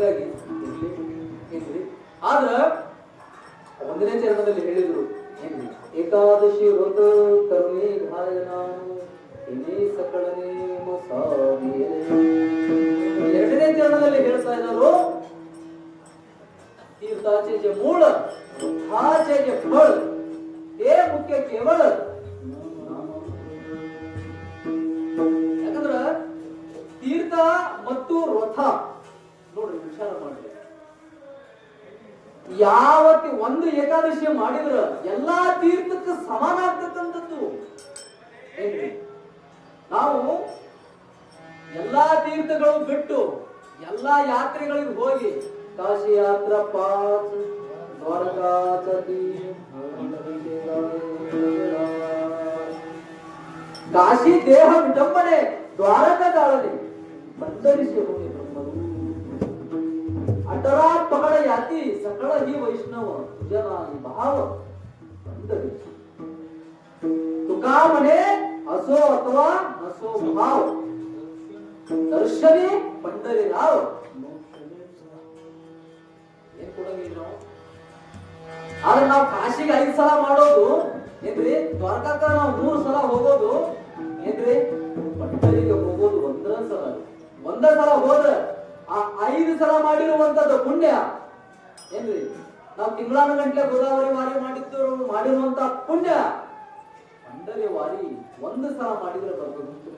ಹಾಗಾಗಿ ಏನ್ರಿ ಆದ್ರ ಒಂದನೇ ಚರಣದಲ್ಲಿ ಹೇಳಿದ್ರು ಏನ್ರಿ ಏಕಾದಶಿ ವ್ರತ ಕರ್ಮಿ ಗಾಯನಾನು ಇನ್ನೇ ಸಕಳನೆ ಎರಡನೇ ಚರಣದಲ್ಲಿ ಹೇಳ್ತಾ ಇದ್ದಾರೆ ತೀರ್ಥಾಚರ್ಯ ಮೂಲ ವೃದ್ಧಾಚರ್ಯ ಫಲ ಏ ಮುಖ್ಯ ಕೇವಲ ಯಾಕಂದ್ರ ತೀರ್ಥ ಮತ್ತು ರಥ ನೋಡ್ರಿ ವಿಚಾರ ಮಾಡ್ರಿ ಯಾವತ್ತಿ ಒಂದು ಏಕಾದಶಿ ಮಾಡಿದ್ರ ಎಲ್ಲಾ ತೀರ್ಥಕ್ಕೆ ಸಮಾನ ಆಗ್ತಕ್ಕಂಥದ್ದು ಏನ್ರಿ ನಾವು ಎಲ್ಲಾ ತೀರ್ಥಗಳು ಬಿಟ್ಟು ಎಲ್ಲಾ ಯಾತ್ರೆಗಳಿಗೆ ಹೋಗಿ ಕಾಶಿ ಯಾತ್ರಾ ಪಾತ್ ದ್ವಾರಕಾಚತಿ ಕಾಶಿ ದೇಹ ವಿಡಂಬನೆ ದ್ವಾರಕ ತಾಳನೆ पंढरीचे होणे ब्रह्मरू अटरा पकड याती सकळ ही वैष्णव जनानी भाव पंढरी तुका म्हणे असो अथवा नसो भाव दर्शनी पंढरी राव ಏನ್ ಕೊಡಂಗಿಲ್ಲ ನಾವು ಆದ್ರೆ ನಾವು ಕಾಶಿಗೆ 5 ಸಲ ಮಾಡೋದು ಏನ್ರಿ ದ್ವಾರಕಾಕ ನಾವು 3 ಸಲ ಹೋಗೋದು ಏನ್ರಿ पंढरीಗೆ ಹೋಗೋದು ಒಂದೇ ಸಲ ಹೋದ್ರೆ ಆ 5 ಸಲ ಮಾಡಿರುವಂತದ್ದು ಪುಣ್ಯ ಏನ್ರಿ ನಾವು ತಿಂಗಳಾನ ಗಂಟೆ ಗೋದಾವರಿ ವಾರಿ ಮಾಡಿರುವಂತ ಪುಣ್ಯ पंढरी ವಾರಿ ಒಂದು ಸಲ ಮಾಡಿದ್ರೆ ಬರ್ತದೆ.